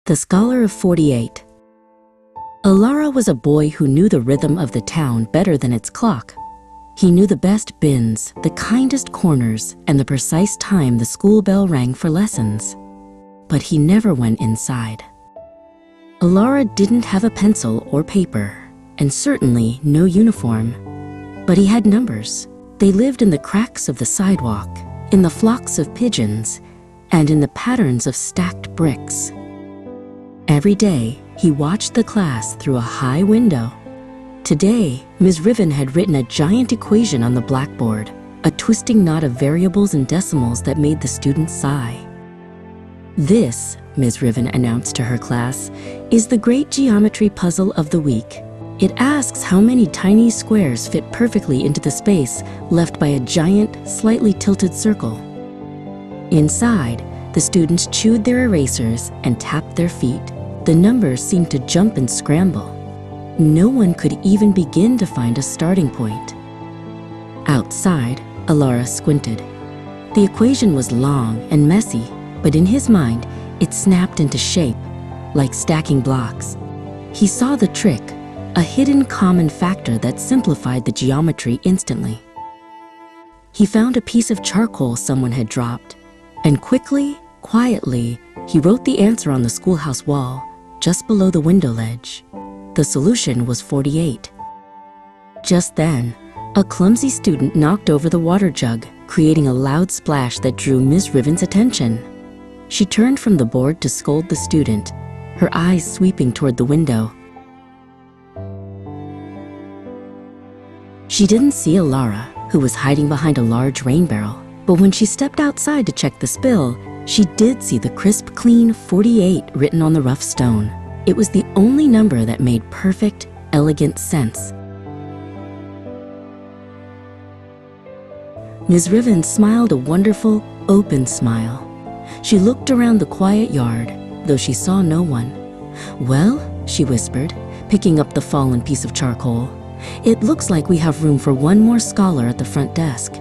The Scholar of 48. Alara was a boy who knew the rhythm of the town better than its clock. He knew the best bins, the kindest corners, and the precise time the school bell rang for lessons. But he never went inside. Alara didn't have a pencil or paper, and certainly no uniform. But he had numbers. They lived in the cracks of the sidewalk, in the flocks of pigeons, and in the patterns of stacked bricks. Every day, he watched the class through a high window. Today, Ms. Riven had written a giant equation on the blackboard, a twisting knot of variables and decimals that made the students sigh. This, Ms. Riven announced to her class, is the great geometry puzzle of the week. It asks how many tiny squares fit perfectly into the space left by a giant, slightly tilted circle. Inside, the students chewed their erasers and tapped their feet. The numbers seemed to jump and scramble. No one could even begin to find a starting point. Outside, Alara squinted. The equation was long and messy, but in his mind, it snapped into shape, like stacking blocks. He saw the trick, a hidden common factor that simplified the geometry instantly. He found a piece of charcoal someone had dropped, and quickly, quietly, he wrote the answer on the schoolhouse wall, just below the window ledge. The solution was 48. Just then, a clumsy student knocked over the water jug, creating a loud splash that drew Ms. Riven's attention. She turned from the board to scold the student, her eyes sweeping toward the window. She didn't see Alara, who was hiding behind a large rain barrel, but when she stepped outside to check the spill, she did see the crisp, clean 48 written on the rough stone. It was the only number that made perfect, elegant sense. Ms. Riven smiled a wonderful, open smile. She looked around the quiet yard, though she saw no one. "Well," she whispered, picking up the fallen piece of charcoal, "it looks like we have room for one more scholar at the front desk."